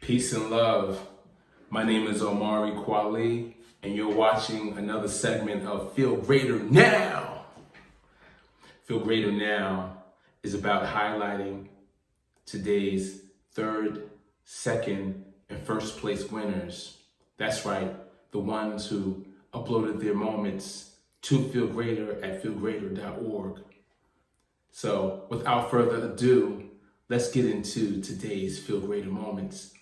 Peace and love. My name is Omari Kwali, and you're watching another segment of FeeLgr8r Now. FeeLgr8r Now is about highlighting today's third, second, and first place winners. That's right, the ones who uploaded their moments to FeeLgr8r at FeeLgr8r.org. So without further ado, let's get into today's FeeLgr8r moments.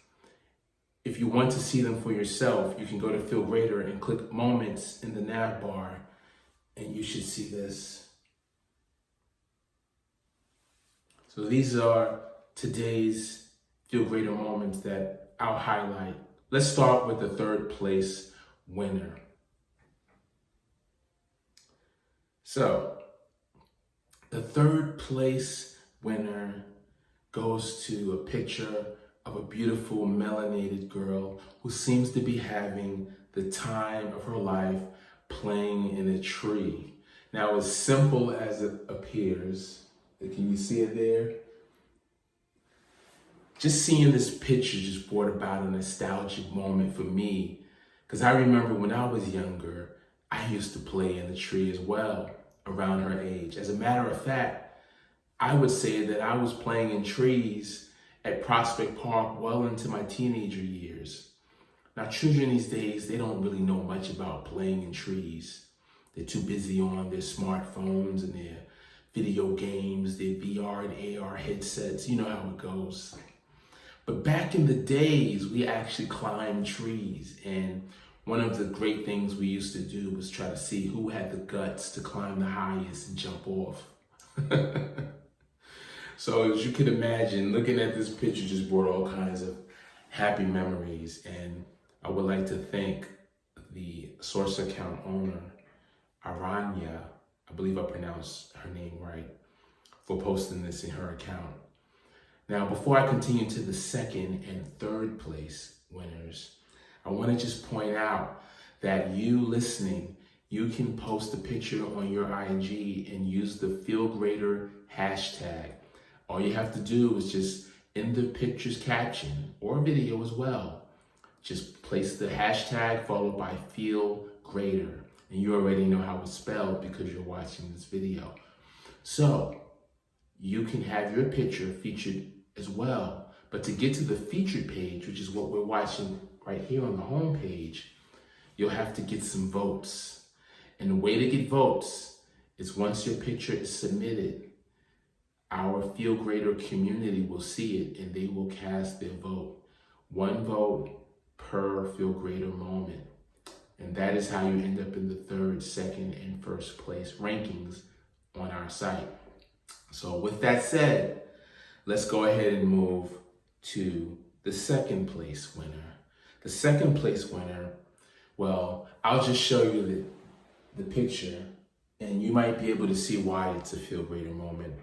If you want to see them for yourself, you can go to FeeLgr8r and click Moments in the nav bar, and you should see this. So these are today's FeeLgr8r moments that I'll highlight. Let's start with the third place winner. So the third place winner goes to a picture of a beautiful melanated girl who seems to be having the time of her life playing in a tree. Now, as simple as it appears, can you see it there? Just seeing this picture just brought about a nostalgic moment for me, because I remember when I was younger, I used to play in the tree as well, around her age. As a matter of fact, I would say that I was playing in trees at Prospect Park well into my teenager years. Now, children these days, they don't really know much about playing in trees. They're too busy on their smartphones and their video games, their VR and AR headsets. You know how it goes. But back in the days, we actually climbed trees. And one of the great things we used to do was try to see who had the guts to climb the highest and jump off. So as you can imagine, looking at this picture just brought all kinds of happy memories. And I would like to thank the source account owner, Aranya, I believe I pronounced her name right, for posting this in her account. Now, before I continue to the second and third place winners, I want to just point out that you listening, you can post a picture on your IG and use the FeeLgr8r hashtag. All you have to do is just, in the picture's caption, or video as well, just place the hashtag followed by FeeLgr8r. And you already know how it's spelled because you're watching this video. So you can have your picture featured as well. But to get to the featured page, which is what we're watching right here on the home page, you'll have to get some votes. And the way to get votes is once your picture is submitted, our FeeLgr8r community will see it and they will cast their vote. One vote per FeeLgr8r moment. And that is how you end up in the third, second, and first place rankings on our site. So with that said, let's go ahead and move to the second place winner. The second place winner, well, I'll just show you the picture and you might be able to see why it's a FeeLgr8r moment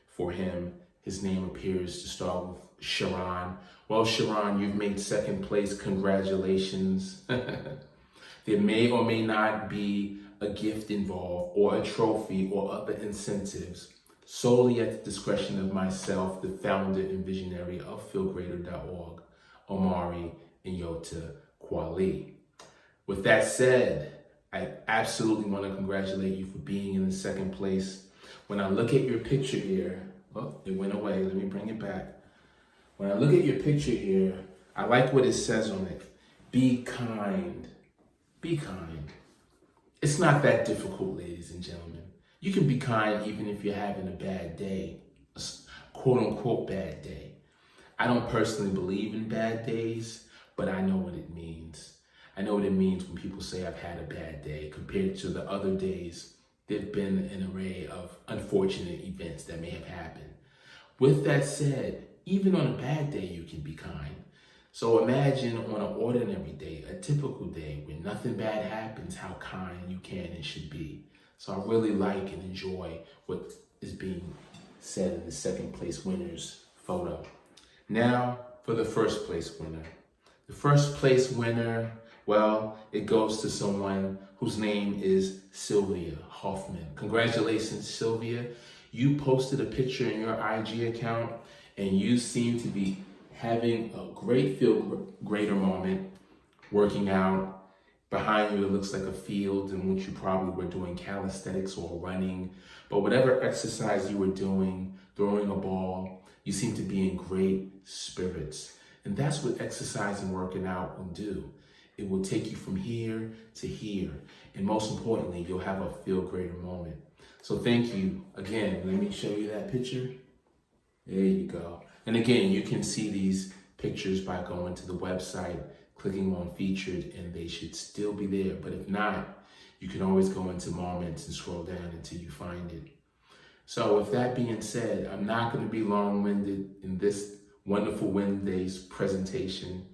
for him. His name appears to start with Sharon. Well, Sharon, you've made second place. Congratulations. There may or may not be a gift involved or a trophy or other incentives, solely at the discretion of myself, the founder and visionary of FeeLgr8r.org, Omari Kwali. With that said, I absolutely want to congratulate you for being in the second place. When I look at your picture here, oh, it went away. Let me bring it back. When I look at your picture here, I like what it says on it. Be kind. Be kind. It's not that difficult, ladies and gentlemen. You can be kind even if you're having a bad day, a quote unquote bad day. I don't personally believe in bad days, but I know what it means. I know what it means when people say I've had a bad day compared to the other days. There've been an array of unfortunate events that may have happened. With that said, even on a bad day, you can be kind. So imagine on an ordinary day, a typical day where nothing bad happens, how kind you can and should be. So I really like and enjoy what is being said in the second place winner's photo. Now for the first place winner. The first place winner, well, it goes to someone whose name is Sylvia Hoffman. Congratulations, Sylvia. You posted a picture in your IG account and you seem to be having a great feel-greater moment, working out. Behind you, it looks like a field in which you probably were doing calisthenics or running, but whatever exercise you were doing, throwing a ball, you seem to be in great spirits. And that's what exercise and working out will do. It will take you from here to here. And most importantly, you'll have a feel-greater moment. So thank you. Again, let me show you that picture. There you go. And again, you can see these pictures by going to the website, clicking on featured, and they should still be there. But if not, you can always go into moments and scroll down until you find it. So with that being said, I'm not going to be long-winded in this wonderful Wednesday's presentation.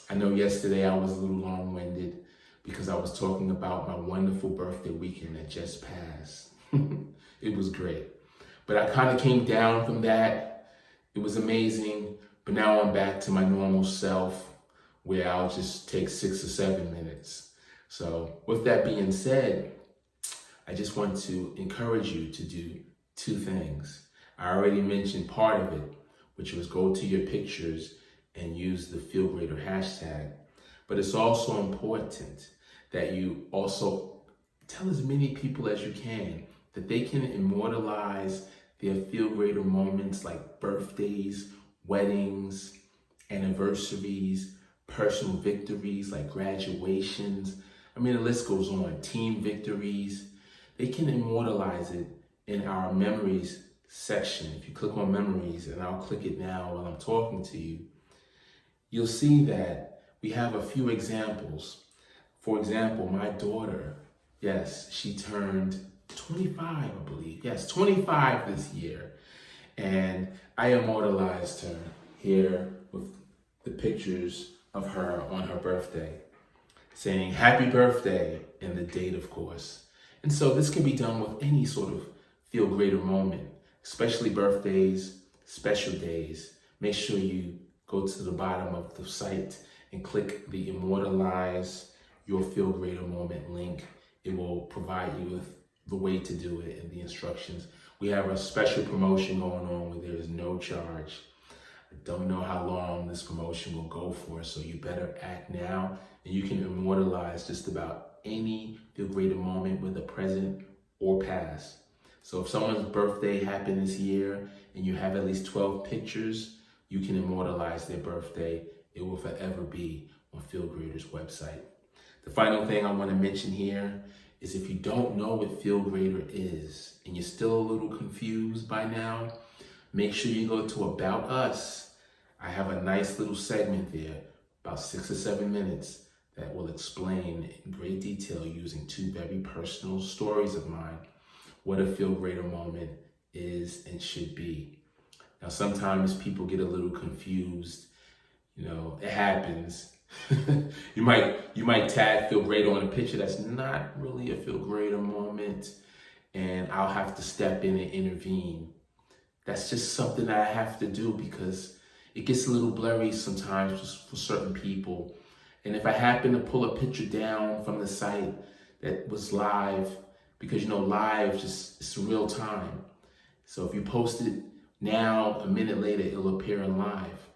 I know yesterday I was a little long-winded because I was talking about my wonderful birthday weekend that just passed. It was great. But I kind of came down from that. It was amazing. But now I'm back to my normal self, where I'll just take 6 or 7 minutes. So with that being said, I just want to encourage you to do 2 things. I already mentioned part of it, which was go to your pictures and use the FeeLgr8r hashtag. But it's also important that you also tell as many people as you can that they can immortalize their FeeLgr8r moments like birthdays, weddings, anniversaries, personal victories like graduations. I mean, the list goes on. Team victories. They can immortalize it in our memories section. If you click on memories, and I'll click it now while I'm talking to you, you'll see that we have a few examples. For example, my daughter, yes, she turned 25, I believe. Yes, 25 this year. And I immortalized her here with the pictures of her on her birthday, saying happy birthday and the date, of course. And so this can be done with any sort of FeeLgr8r moment, especially birthdays, special days. Make sure you go to the bottom of the site and click the Immortalize Your FeeLgr8r Moment link. It will provide you with the way to do it and the instructions. We have a special promotion going on where there is no charge. I don't know how long this promotion will go for, so you better act now, and you can immortalize just about any FeeLgr8r moment, whether present or past. So if someone's birthday happened this year and you have at least 12 pictures, you can immortalize their birthday. It will forever be on FeeLgr8r's website. The final thing I want to mention here is if you don't know what FeeLgr8r is and you're still a little confused by now, make sure you go to About Us. I have a nice little segment there, about 6 or 7 minutes, that will explain in great detail using 2 very personal stories of mine what a FeeLgr8r moment is and should be. Now, sometimes people get a little confused. You know, it happens. You might tag FeeLgr8r on a picture that's not really a FeeLgr8r moment, and I'll have to step in and intervene. That's just something that I have to do because it gets a little blurry sometimes just for certain people. And if I happen to pull a picture down from the site that was live, because you know, live just it's real time. So if you post it now, a minute later, it'll appear in live.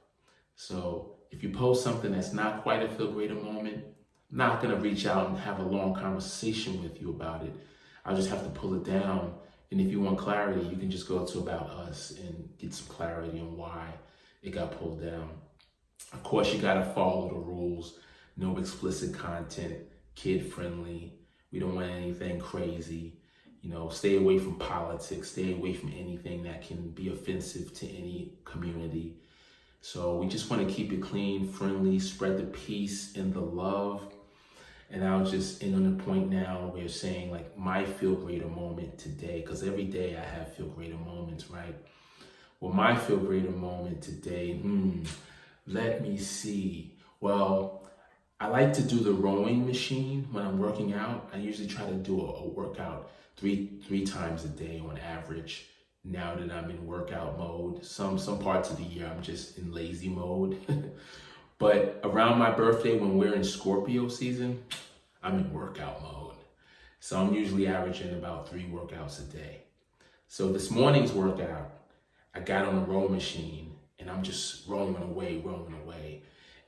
So if you post something that's not quite a FeeLgr8r moment, I'm not gonna reach out and have a long conversation with you about it. I'll just have to pull it down. And if you want clarity, you can just go to About Us and get some clarity on why it got pulled down. Of course, you gotta follow the rules. No explicit content, kid-friendly. We don't want anything crazy. You know, stay away from politics, stay away from anything that can be offensive to any community. So we just want to keep it clean, friendly, spread the peace and the love. And I'll just end on the point now where saying like my FeeLgr8r moment today, because every day I have FeeLgr8r moments, right? Well, my FeeLgr8r moment today, let me see. Well, I like to do the rowing machine when I'm working out. I usually try to do a workout three times a day on average. Now that I'm in workout mode, some parts of the year I'm just in lazy mode. But around my birthday, when we're in Scorpio season, I'm in workout mode. So I'm usually averaging about 3 workouts a day. So this morning's workout, I got on a row machine and I'm just rolling away.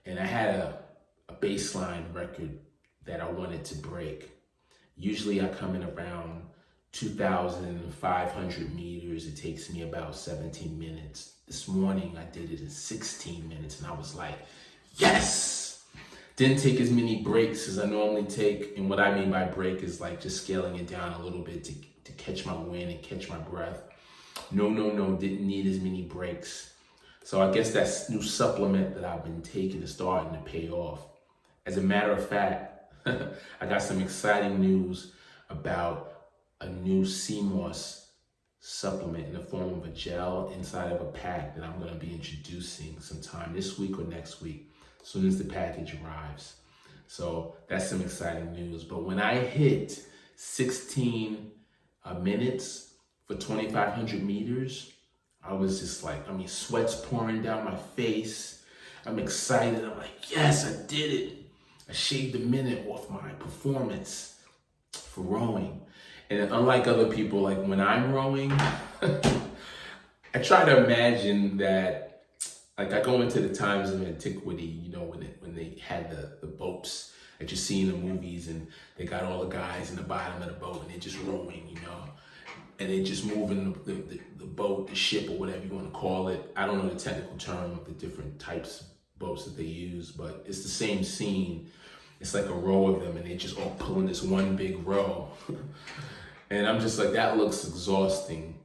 And I had a baseline record that I wanted to break. Usually I come in around 2,500 meters. It takes me about 17 minutes. This morning I did it in 16 minutes and I was like, yes! Didn't take as many breaks as I normally take. And what I mean by break is like just scaling it down a little bit to catch my wind and catch my breath. No, didn't need as many breaks. So I guess that new supplement that I've been taking is starting to pay off. As a matter of fact, I got some exciting news about a new CMOS supplement in the form of a gel inside of a pack that I'm going to be introducing sometime this week or next week, as soon as the package arrives. So that's some exciting news. But when I hit 16 minutes for 2,500 meters, I was just like, sweat's pouring down my face. I'm excited. I'm like, yes, I did it. I shaved a minute off my performance for rowing. And unlike other people, like when I'm rowing, I try to imagine that, like I go into the times of antiquity, when they had the boats that you see in the movies and they got all the guys in the bottom of the boat and they're just rowing, and they just moving the boat, the ship, or whatever you want to call it. I don't know the technical term of the different types of boats that they use, but it's the same scene. It's like a row of them and they're just all pulling this one big row. And I'm just like, that looks exhausting.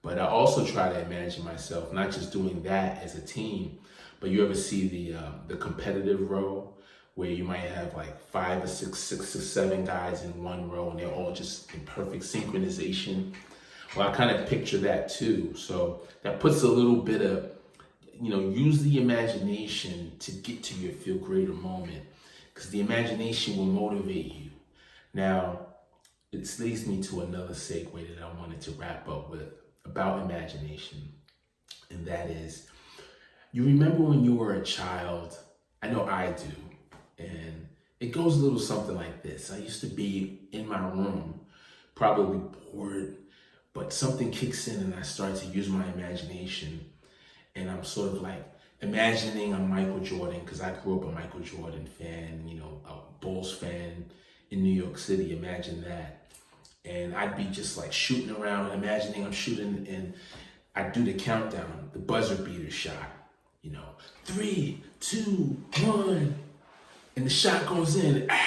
But I also try to imagine myself not just doing that as a team, but you ever see the competitive row where you might have like 5 or 6 or 7 guys in one row and they're all just in perfect synchronization. Well, I kind of picture that too. So that puts a little bit of, use the imagination to get to your feel greater moment, because the imagination will motivate you. Now, it leads me to another segue that I wanted to wrap up with about imagination. And that is, you remember when you were a child? I know I do. And it goes a little something like this. I used to be in my room, probably bored, but something kicks in and I start to use my imagination. And I'm sort of like imagining I'm Michael Jordan, because I grew up a Michael Jordan fan, a Bulls fan in New York City. Imagine that. And I'd be just like shooting around, imagining I'm shooting, and I'd do the countdown, the buzzer beater shot, 3, 2, 1, and the shot goes in. I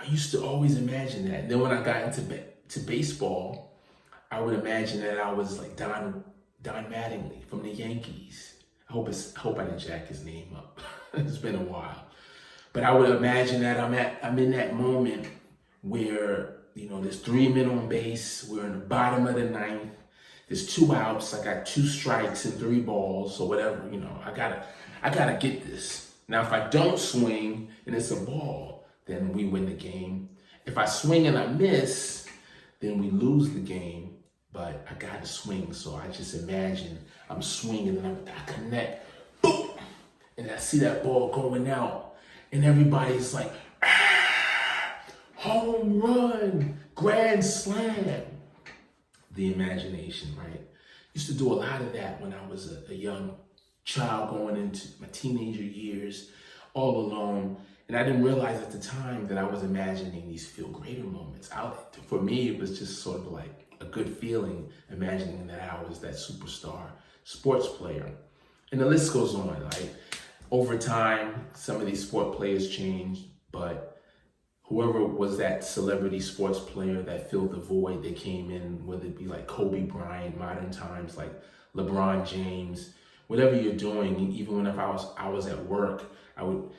used to always imagine that. And then when I got into baseball, I would imagine that I was like Don Mattingly from the Yankees. I hope I didn't jack his name up. It's been a while. But I would imagine that I'm in that moment where, there's 3 men on base, we're in the bottom of the 9th, there's 2 outs, I got 2 strikes and 3 balls, or whatever, I gotta get this. Now, if I don't swing and it's a ball, then we win the game. If I swing and I miss, then we lose the game, but I gotta swing. So I just imagine I'm swinging and I connect, boom, and I see that ball going out, and everybody's like, home run, grand slam. The imagination, right? Used to do a lot of that when I was a young child going into my teenager years, all alone. And I didn't realize at the time that I was imagining these feel greater moments. For me, it was just sort of like a good feeling, imagining that I was that superstar sports player. And the list goes on, right? Over time, some of these sport players changed, but whoever was that celebrity sports player that filled the void, they came in, whether it be like Kobe Bryant, modern times, like LeBron James, whatever you're doing. Even when I was at work, I would,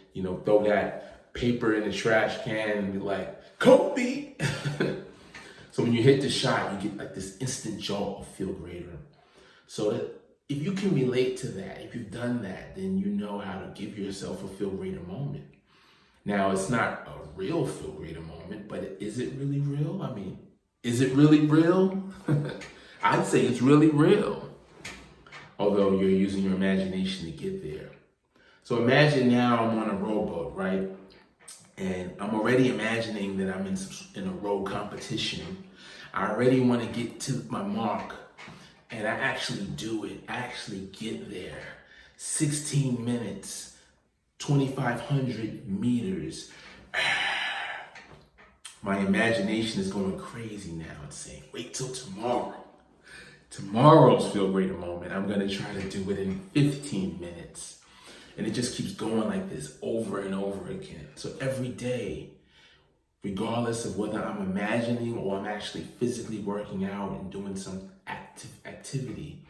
throw that paper in the trash can and be like, Kobe. So when you hit the shot, you get like this instant jolt of feel greater. So that if you can relate to that, if you've done that, then you know how to give yourself a feel greater moment. Now, it's not a real feel greater moment, but is it really real? Is it really real? I'd say it's really real, although you're using your imagination to get there. So imagine now I'm on a rowboat, right? And I'm already imagining that I'm in a row competition. I already want to get to my mark. and I actually do it. I actually get there. 16 minutes, 2,500 meters. My imagination is going crazy now. It's saying, wait till tomorrow. Tomorrow's FeeLgr8r moment, I'm gonna try to do it in 15 minutes. And it just keeps going like this over and over again. So every day, regardless of whether I'm imagining or I'm actually physically working out and doing some activity,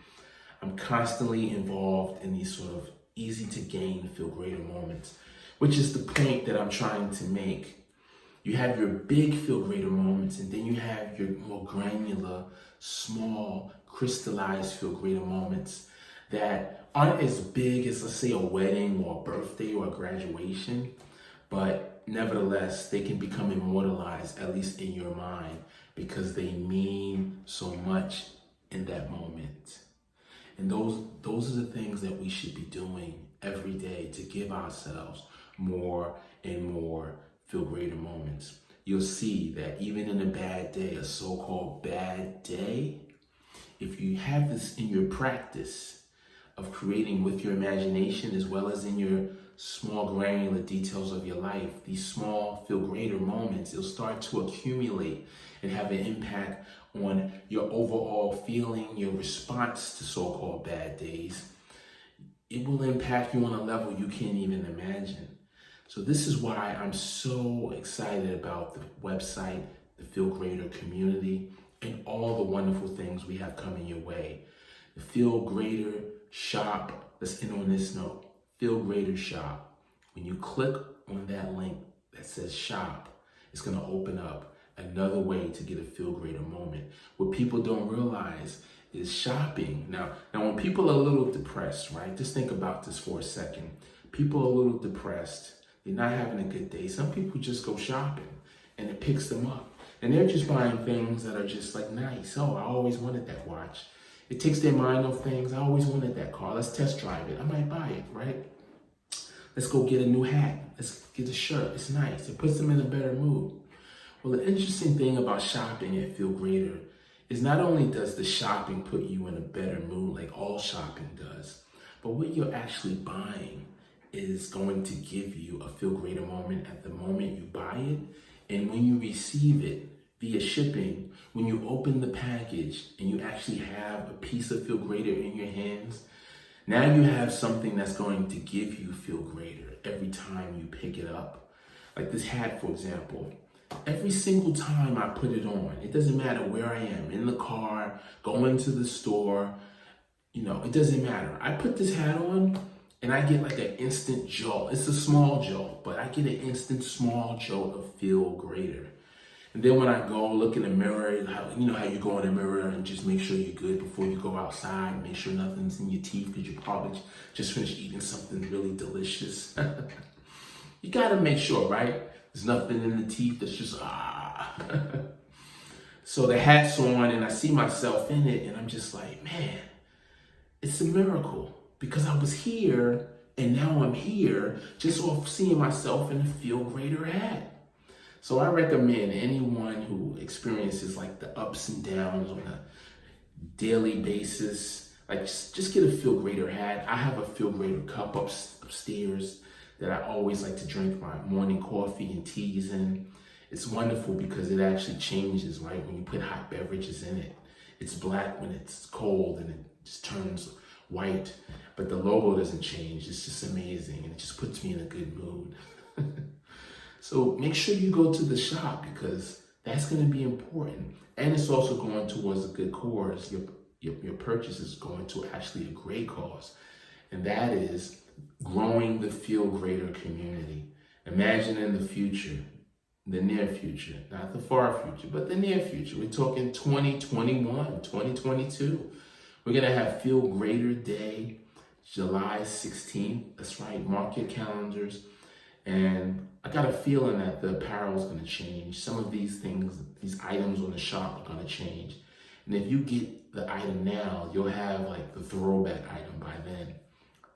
I'm constantly involved in these sort of easy to gain FeeLgr8r moments, which is the point that I'm trying to make. You have your big FeeLgr8r moments, and then you have your more granular, small, crystallized FeeLgr8r moments that aren't as big as, let's say, a wedding or a birthday or a graduation, but nevertheless, they can become immortalized, at least in your mind, because they mean so much in that moment. And those are the things that we should be doing every day to give ourselves more and more FeeLgr8r moments. You'll see that even in a bad day, a so-called bad day, if you have this in your practice of creating with your imagination as well as in your small granular details of your life, these small FeeLgr8r moments, it'll start to accumulate and have an impact on your overall feeling, your response to so-called bad days. It will impact you on a level you can't even imagine. So this is why I'm so excited about the website, the FeeLgr8r community, and all the wonderful things we have coming your way. The FeeLgr8r shop, let's end on this note, FeeLgr8r shop. When you click on that link that says shop, it's gonna open up another way to get a FeeLgr8r moment. What people don't realize is shopping. Now when people are a little depressed, right? Just think about this for a second. People are a little depressed. They're not having a good day. Some people just go shopping and it picks them up. And they're just buying things that are just like nice. Oh, I always wanted that watch. It takes their mind off things. I always wanted that car. Let's test drive it. I might buy it, right? Let's go get a new hat. Let's get a shirt. It's nice. It puts them in a better mood. Well, the interesting thing about shopping at FeeLgr8r is not only does the shopping put you in a better mood like all shopping does, but what you're actually buying is going to give you a FeeLgr8r moment at the moment you buy it. And when you receive it via shipping, when you open the package and you actually have a piece of FeeLgr8r in your hands, now you have something that's going to give you FeeLgr8r every time you pick it up. Like this hat, for example. Every single time I put it on, it doesn't matter where I am, in the car, going to the store, it doesn't matter. I put this hat on and I get like an instant jolt. It's a small jolt, but I get an instant small jolt of FeeLgr8r. And then when I go look in the mirror, how you go in the mirror and just make sure you're good before you go outside, make sure nothing's in your teeth because you probably just finished eating something really delicious. You gotta make sure, right? There's nothing in the teeth that's just, So the hat's on and I see myself in it and I'm just like, man, it's a miracle. Because I was here and now I'm here just off seeing myself in a FeeLgr8r hat. So I recommend anyone who experiences like the ups and downs on a daily basis, like just get a FeeLgr8r hat. I have a FeeLgr8r cup upstairs that I always like to drink my morning coffee and teas in. It's wonderful because it actually changes, right? When you put hot beverages in it. It's black when it's cold and it just turns white, but the logo doesn't change. It's just amazing and it just puts me in a good mood. So make sure you go to the shop because that's going to be important. And it's also going towards a good cause. Your purchase is going to actually a great cause. And that is growing the FeeLgr8r community. Imagine in the future, the near future, not the far future, but the near future. We're talking 2021, 2022. We're going to have FeeLgr8r Day, July 16th. That's right, mark your calendars. And I got a feeling that the apparel is going to change. Some of these things, these items on the shop are going to change. And if you get the item now, you'll have like the throwback item by then.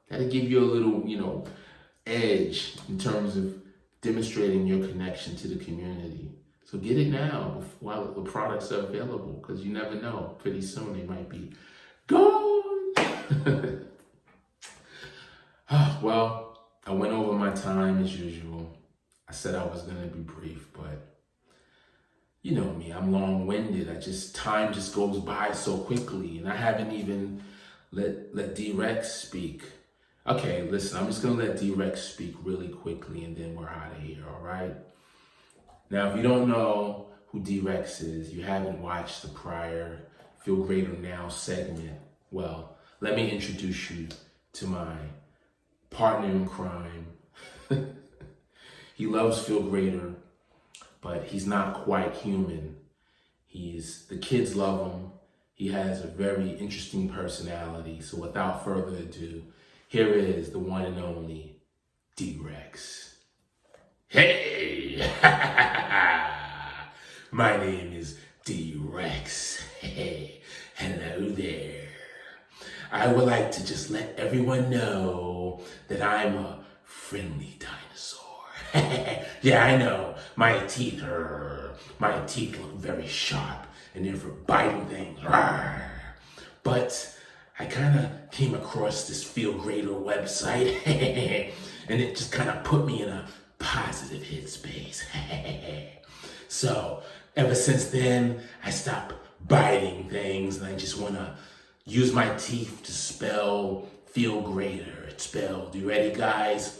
That'll give you a little, edge in terms of demonstrating your connection to the community. So get it now while the products are available because you never know. Pretty soon they might be Gone. Well, I went over my time as usual. I said I was gonna be brief, but you know me, I'm long-winded. Time just goes by so quickly, and I haven't even let TRex speak. Okay, listen, I'm just gonna let TRex speak really quickly, and then we're out of here, all right? Now, if you don't know who TRex is, you haven't watched the prior FeeLgr8r Now segment, well, let me introduce you to my partner in crime. He loves FeeLgr8r, but he's not quite human. The kids love him. He has a very interesting personality. So without further ado, here is the one and only TRex. Hey! My name is TRex. Hey, hello there. I would like to just let everyone know that I'm a friendly dinosaur. Yeah, I know. My teeth look very sharp and they're for biting things. But I kind of came across this FeeLgr8r website and it just kind of put me in a positive headspace. So ever since then, I stopped biting things and I just want to use my teeth to spell FeeLgr8r. It's spelled, you ready guys?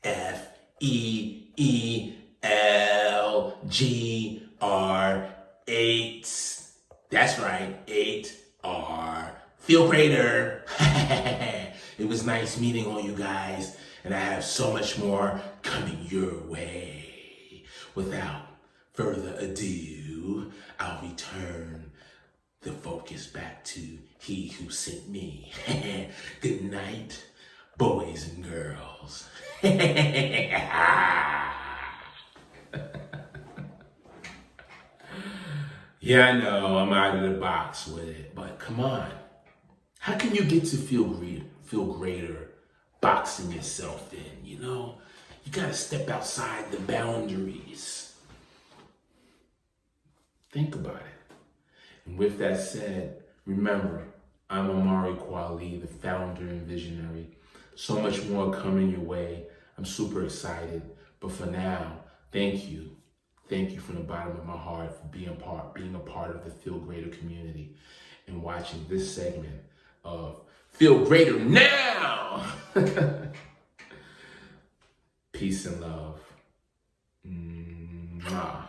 FeeLgr8. That's right, 8R. FeeLgr8r. It was nice meeting all you guys, and I have so much more coming your way. Without further ado, I'll return the focus back to he who sent me. Good night, boys and girls. Yeah, I know, I'm out of the box with it, but come on. How can you get to FeeLgr8r boxing yourself in, you know? You gotta step outside the boundaries. Think about it. And with that said, remember, I'm Amari Kwali, the founder and visionary. So much more coming your way. I'm super excited. But for now, thank you. Thank you from the bottom of my heart for being a part of the FeeLgr8r community and watching this segment of FeeLgr8r Now. Peace and love. Mwah.